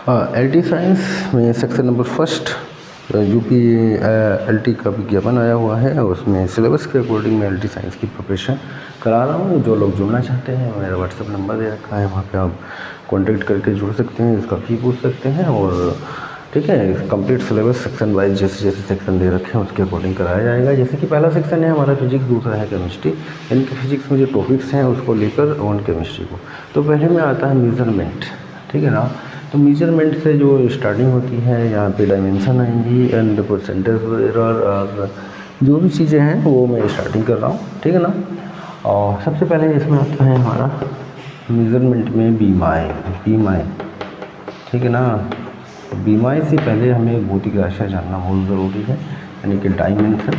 L T science में section number first UP L T का विज्ञापन आया हुआ है। उसमें सिलेबस के अकॉर्डिंग मैं एल टी साइंस की प्रिपरेशन करा रहा हूँ। जो लोग जुड़ना चाहते हैं मेरा व्हाट्सएप नंबर दे रखा है, वहाँ पे आप कॉन्टेक्ट करके जुड़ सकते हैं, इसका फी पूछ सकते हैं। और ठीक है, कंप्लीट सिलेबस सेक्शन वाइज जैसे जैसे सेक्शन दे रखे हैं उसके अकॉर्डिंग कराया जाएगा। जैसे कि पहला सेक्शन है हमारा फिजिक्स, दूसरा है केमिस्ट्री। यानी कि फिजिक्स में जो टॉपिक्स हैं उसको लेकर ऑन केमिस्ट्री को। तो पहले में आता है मेजरमेंट, ठीक है ना। तो मेजरमेंट से जो स्टार्टिंग होती है, यहाँ पे डायमेंशन आएंगी एंड परसेंटेज एरर और जो भी चीज़ें हैं वो मैं स्टार्टिंग कर रहा हूँ, ठीक है ना। और सबसे पहले इसमें आता है हमारा मेजरमेंट में बीमाएँ, ठीक है ना। बीमाएँ से पहले हमें भौतिक राशियाँ जानना बहुत ज़रूरी है, यानी कि डायमेंशन।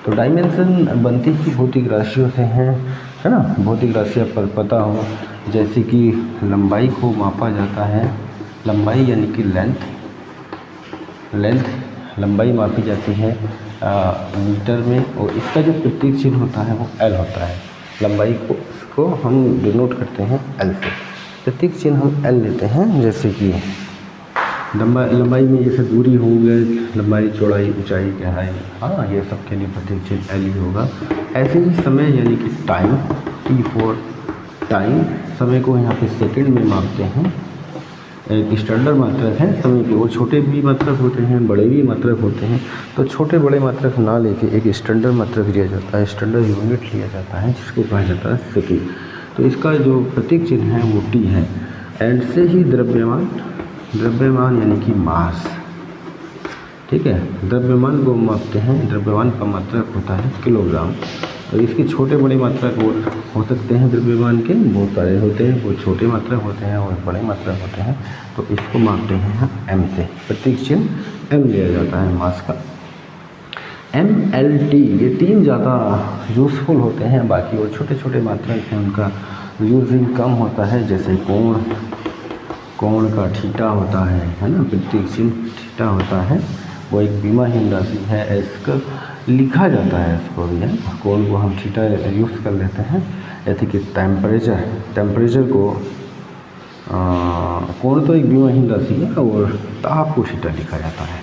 तो डायमेंशन बनती ही भौतिक राशियों से हैं, है ना। भौतिक राशियाँ पर पता हो, जैसे कि लंबाई को मापा जाता है, लंबाई यानी कि लेंथ लंबाई मापी जाती है मीटर में, और इसका जो प्रतीक चिन्ह होता है वो एल होता है। लंबाई को इसको हम डिनोट करते हैं एल से, प्रतीक चिन्ह हम एल लेते हैं। जैसे कि लंबाई में जैसे दूरी हो गई, लंबाई, चौड़ाई, ऊंचाई, गहराई, हाँ ये सब के लिए प्रतीक चिन्ह एल ही होगा। ऐसे ही समय यानी कि टाइम, टी फॉर टाइम, समय को यहाँ पे सेकंड में मापते हैं। एक स्टैंडर्ड मात्रक है समय के, वो छोटे भी मात्रक होते हैं, बड़े भी मात्रक होते हैं। तो छोटे बड़े मात्रक ना लेके एक स्टैंडर्ड मात्रक लिया जाता है, स्टैंडर्ड यूनिट लिया जाता है, जिसको कहा जाता है सेकंड। तो इसका जो प्रतीक चिन्ह है वो टी है। एंड से ही द्रव्यमान यानी कि मास, ठीक है। द्रव्यमान को मापते हैं, द्रव्यमान का मात्रक होता है किलोग्राम। और इसके छोटे बड़े मात्रक हो सकते हैं, द्रव्यमान के बहुत सारे होते हैं, वो छोटे मात्रक होते हैं और बड़े मात्रक होते हैं। तो इसको मापते हैं हम एम से, प्रतीक चिन्ह एम लिया जाता है मास का। एम, एल, टी, ये तीन ज़्यादा यूज़फुल होते हैं, बाकी वो छोटे छोटे मात्रक हैं उनका यूजिंग कम होता है। जैसे कोण का थीटा होता है ना, प्रतीक चिन्ह थीटा होता है, वो एक बीमाहीन राशि है। इसका लिखा जाता है, इसको भी है, कोण को हम थीटा यूज़ कर लेते हैं। जैसे कि टेम्परेचर को कोण तो एक बीमाहीन राशि है, और ताप को थीटा लिखा जाता है।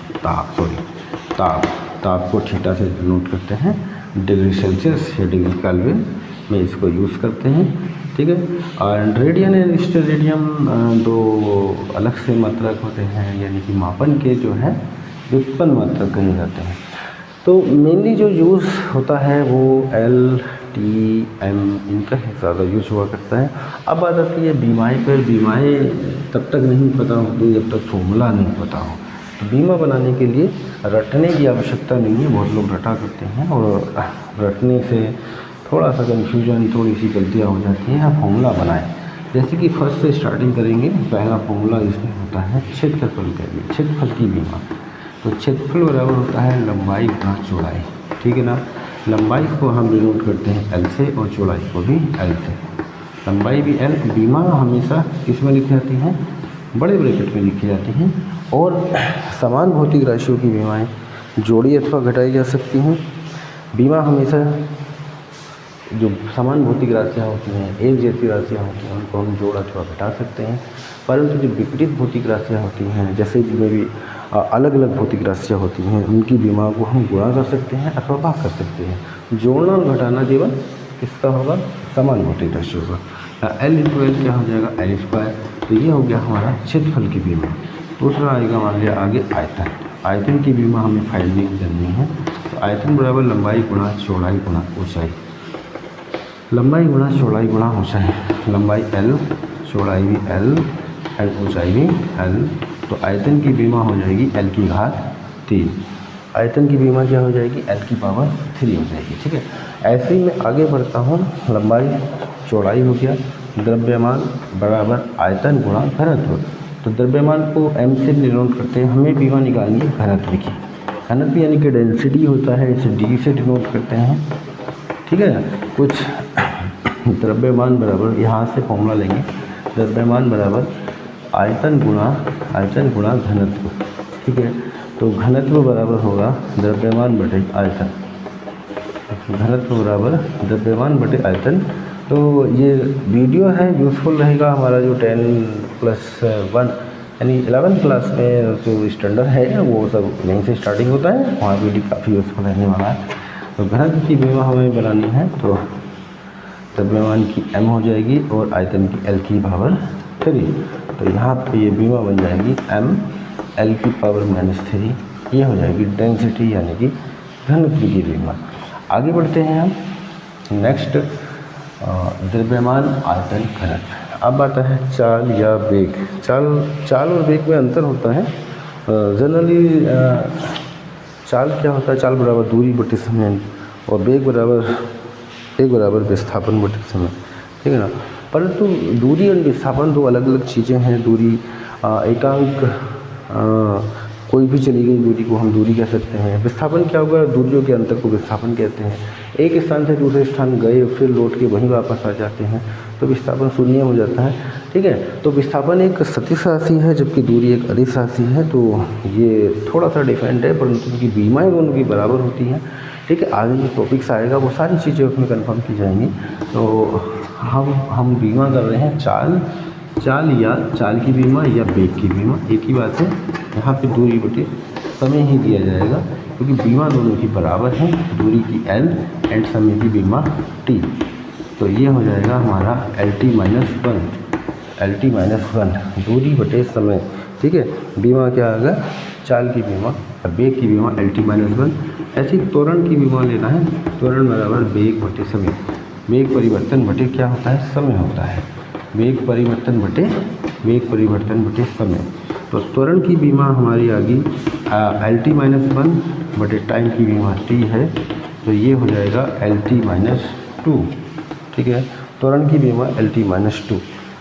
ताप को थीटा से नोट करते हैं। डिग्री सेल्सियस या डिग्री केल्विन में इसको यूज़ करते हैं, ठीक है। और रेडियन एंड स्टेरेडियम दो अलग से मात्रक होते हैं, यानी कि मापन के जो है व्युत्पन्न मात्रक कहे जाते हैं। तो मेनली जो यूज़ होता है वो एल, टी, एम, इनका ज़्यादा यूज हुआ करता है। अब बात आती है बीमाएँ पर। बीमाएँ तब तक नहीं पता होती जब तक फॉर्मूला नहीं पता हो। तो बीमा बनाने के लिए रटने की आवश्यकता नहीं है, बहुत लोग रटा करते हैं और रटने से थोड़ा सा कन्फ्यूजन, थोड़ी सी गलतियाँ हो जाती हैं। आप फॉर्मूला बनाएं। जैसे कि फर्स्ट से स्टार्टिंग करेंगे। पहला फॉर्मूला इसमें होता है क्षेत्रफल के लिए, क्षेत्रफल की बीमा। तो क्षेत्रफल बराबर होता है लंबाई गुना चौड़ाई, ठीक है ना। लंबाई को हम डिनोट करते हैं एल से और चौड़ाई को भी एल से। लंबाई भी एल। बीमा हमेशा किस में लिखी जाती हैं, बड़े ब्रैकेट में लिखी जाती हैं। और समान भौतिक राशियों की बीमाएँ जोड़ी अथवा घटाई जा सकती हैं। बीमा हमेशा जो समान भौतिक राशियाँ होती हैं, एक जैसी राशियाँ होती हैं, उनको हम जोड़ अथवा घटा सकते हैं। परंतु जो विपरीत भौतिक राशियाँ होती हैं, जैसे जिनमें भी अलग अलग भौतिक राशियाँ होती हैं, उनकी बीमा को हम गुणा कर सकते हैं अथवा भाग कर सकते हैं। जोड़ना और घटाना केवल किसका होगा, समान भौतिक राशियों का। एल इंटू एल क्या हो जाएगा, एल स्क्वायर। तो ये हो गया हमारा क्षेत्रफल की बीमा। दूसरा आएगा मान लिया आगे आयतन। आयतन की बीमा हमें फाइंडिंग करनी है। तो आयतन बराबर लंबाई गुणा चौड़ाई गुणा ऊंचाई। लंबाई गुणा चौड़ाई गुणा ऊंचाई। लंबाई एल, चौड़ाई भी एल एंड ऊंचाई भी एल। तो आयतन की बीमा हो जाएगी एल की घात 3। आयतन की बीमा क्या हो जाएगी, एल की पावर 3 हो जाएगी, ठीक है। ऐसे ही मैं आगे बढ़ता हूँ। लंबाई चौड़ाई हो गया, द्रव्यमान बराबर आयतन गुणा घनत्व। तो द्रव्यमान को एम से डिनोट करते हैं, हमें बीमा निकालनी है घनत्व की। घनत्व यानी कि डेंसिटी होता है, इसे डी से डिनोट करते हैं, ठीक है। कुछ द्रव्यमान बराबर, यहाँ से फॉर्मूला लेंगे, द्रव्यमान बराबर आयतन गुणा घनत्व, ठीक है। तो घनत्व बराबर होगा द्रव्यमान बटे आयतन, घनत्व बराबर द्रव्यमान बटे आयतन। तो ये वीडियो है यूज़फुल रहेगा हमारा जो 10+1 यानी 11th क्लास में जो स्टैंडर्ड है वो सब यहीं से स्टार्टिंग होता है, वहाँ भी काफ़ी यूज़फुल रहने वाला है। तो घनत्व की बीमा हमें बनानी है तो द्रव्यमान की m हो जाएगी और आयतन की l की पावर 3। तो यहाँ पे ये बीमा बन जाएगी m l की पावर -3, ये हो जाएगी डेंसिटी यानी कि घनत्व की बीमा। आगे बढ़ते हैं हम नेक्स्ट, द्रव्यमान आयतन घनत्व। अब आता है चाल या वेग। चाल और वेग में अंतर होता है। जनरली चाल क्या होता है, चाल बराबर दूरी बटे समय और वेग बराबर विस्थापन बटे समय, ठीक है ना। परंतु दूरी और विस्थापन दो अलग अलग चीज़ें हैं। दूरी एकांक कोई भी चली गई दूरी को हम दूरी कह सकते हैं। विस्थापन क्या होगा, दूरियों के अंतर को विस्थापन कहते हैं। एक स्थान से दूसरे स्थान गए फिर लौट के वहीं वापस आ जाते हैं तो विस्थापन शून्य हो जाता है, ठीक है। तो विस्थापन एक सदिश राशि है जबकि दूरी एक अदिश राशि है। तो ये थोड़ा सा डिफरेंट है परंतु उनकी बीमाएँ दोनों की बराबर होती हैं, ठीक है। आगे जो टॉपिक्स आएगा वो सारी चीज़ें उसमें कंफर्म की जाएंगी। तो हम बीमा कर रहे हैं चाल या चाल की बीमा या वेग की बीमा, एक ही बात है। यहाँ पे दूरी बटे समय ही दिया जाएगा क्योंकि बीमा दोनों की बराबर है, दूरी की l एंड समय की बीमा t। तो ये हो जाएगा हमारा LT -1 दूरी बटे समय, ठीक है। बीमा क्या आ गया, चाल की बीमा, वेग की बीमा LT -1। ऐसी त्वरण की बीमा लेना है, त्वरण बराबर वेग बटे समय, वेग परिवर्तन बटे क्या होता है, समय होता है। वेग परिवर्तन बटे समय। तो त्वरण की बीमा हमारी आ गई LT -1 बटे टाइम की बीमा t है, तो ये हो जाएगा LT -2, ठीक है। त्वरण की बीमा LT -2।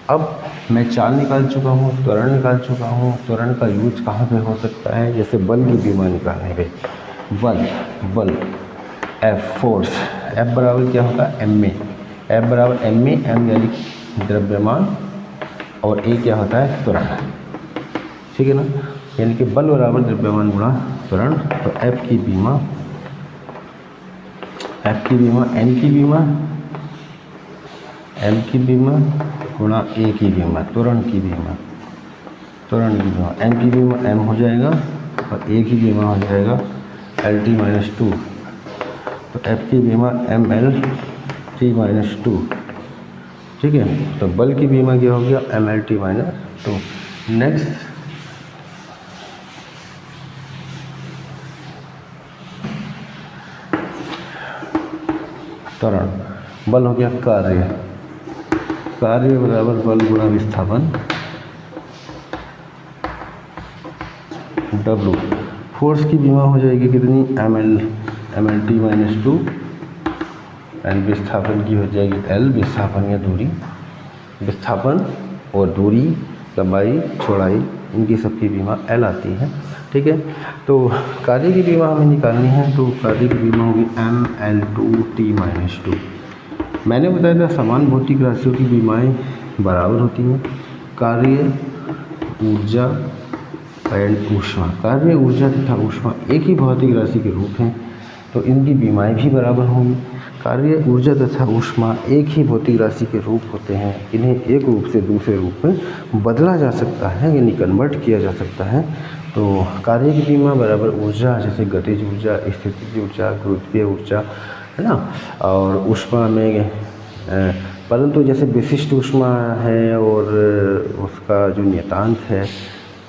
अब मैं चाल निकाल चुका हूँ, त्वरण निकाल चुका हूँ। त्वरण का यूज कहाँ पे हो सकता है, जैसे बल की बीमा निकालने पे। बल F फोर्स, F बराबर क्या होता है ma, F बराबर ma, m यानी द्रव्यमान और a क्या होता है त्वरण, ठीक है ना। यानी कि बल बराबर द्रव्यमान गुणा त्वरण। तो F की बीमा n की बीमा m की बीमा गुणा a की बीमा, त्वरण की बीमा n की बीमा m हो जाएगा और a की बीमा हो जाएगा LT -2। तो F की बीमा MLT -2, ठीक है। तो बल की बीमा क्या हो गया MLT -2। नेक्स्ट त्वरण, बल हो गया कार्य बराबर बल गुणा विस्थापन W। फोर्स की बीमा हो जाएगी कितनी MLT -2 एंड विस्थापन की हो जाएगी L, विस्थापन या दूरी, विस्थापन और दूरी, लंबाई, चौड़ाई, इनकी सबकी बीमा L आती है, ठीक है। तो कार्य की बीमा हमें निकालनी है, तो कार्य की बीमा होगी ML2T -2। मैंने बताया था समान भौतिक राशियों की बीमाएं बराबर होती हैं। कार्य, ऊर्जा एंड ऊष्मा, कार्य, ऊर्जा तथा ऊष्मा एक ही भौतिक राशि के रूप हैं तो इनकी बीमाएं भी बराबर होंगी। कार्य, ऊर्जा तथा ऊष्मा एक ही भौतिक राशि के रूप होते हैं, इन्हें एक रूप से दूसरे रूप में बदला जा सकता है यानी कन्वर्ट किया जा सकता है। तो कार्य की बीमा बराबर ऊर्जा, जैसे गतिज ऊर्जा, स्थितिज ऊर्जा, गुरुत्वीय ऊर्जा, है ना। और ऊष्मा में परंतु जैसे विशिष्ट ऊष्मा है और उसका जो नियतांक है,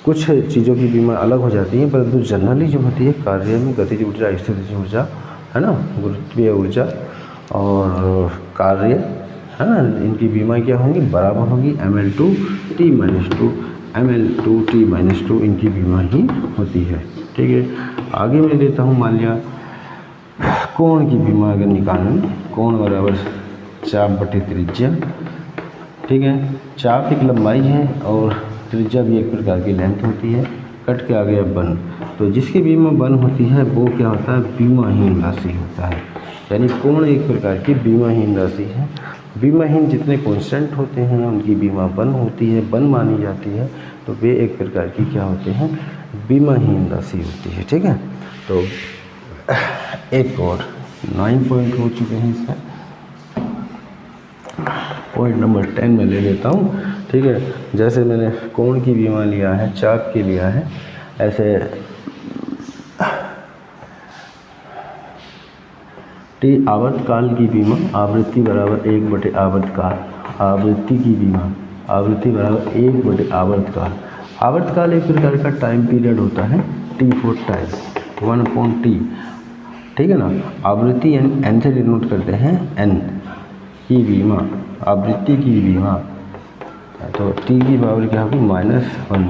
कुछ चीज़ों की बीमा अलग हो जाती है परंतु जनरली जो होती है कार्य में गतिज ऊर्जा, स्थितिज ऊर्जा, है ना, गुरुत्वीय ऊर्जा और कार्य, है ना, इनकी बीमा क्या होंगी, बराबर होगी ML2T -2, ML2T -2 इनकी बीमा ही होती है, ठीक है। आगे मैं देता हूँ, मान लिया कोण की बीमा अगर निकालनी, कोण बराबर चाप बटे त्रिज्या, ठीक है। चाप एक लंबाई है और त्रिज्या भी एक प्रकार की लेंथ होती है। कट के आ गया बन, तो जिसकी बीमा बन होती है वो क्या होता है, बीमाहीन राशि होता है। यानी कोण एक प्रकार की बीमाहीन राशि है। बीमाहीन जितने कांस्टेंट होते हैं उनकी बीमा बन होती है, बन मानी जाती है, तो वे एक प्रकार की क्या होते हैं, बीमाहीन राशि होती है, ठीक है। तो एक और 9 पॉइंट हो चुके हैं इसमें। पॉइंट नंबर 10 में ले लेता हूँ। ठीक है। जैसे मैंने कोण की बीमा लिया है, चाप की लिया है, ऐसे टी आवर्तकाल की बीमा, आवृत्ति बराबर 1/आवर्तकाल, आवृत्ति की बीमा, आवृत्ति बराबर 1/आवर्तकाल। आवर्तकाल एक प्रकार का टाइम पीरियड होता है, टी फॉर टाइम, 1/t, ठीक है ना। आवृत्ति एन से डिनोट करते हैं, एन की बीमा, आवृत्ति की बीमा, तो टी की पावर क्या होगी -1।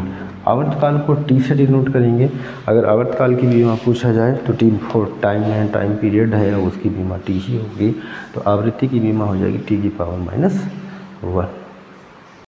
आवर्तकाल को टी से डिनोट करेंगे। अगर आवर्तकाल की बीमा पूछा जाए तो टी फॉर टाइम है, टाइम पीरियड है, उसकी बीमा टी ही होगी। तो आवृत्ति की बीमा हो जाएगी टी की पावर -1।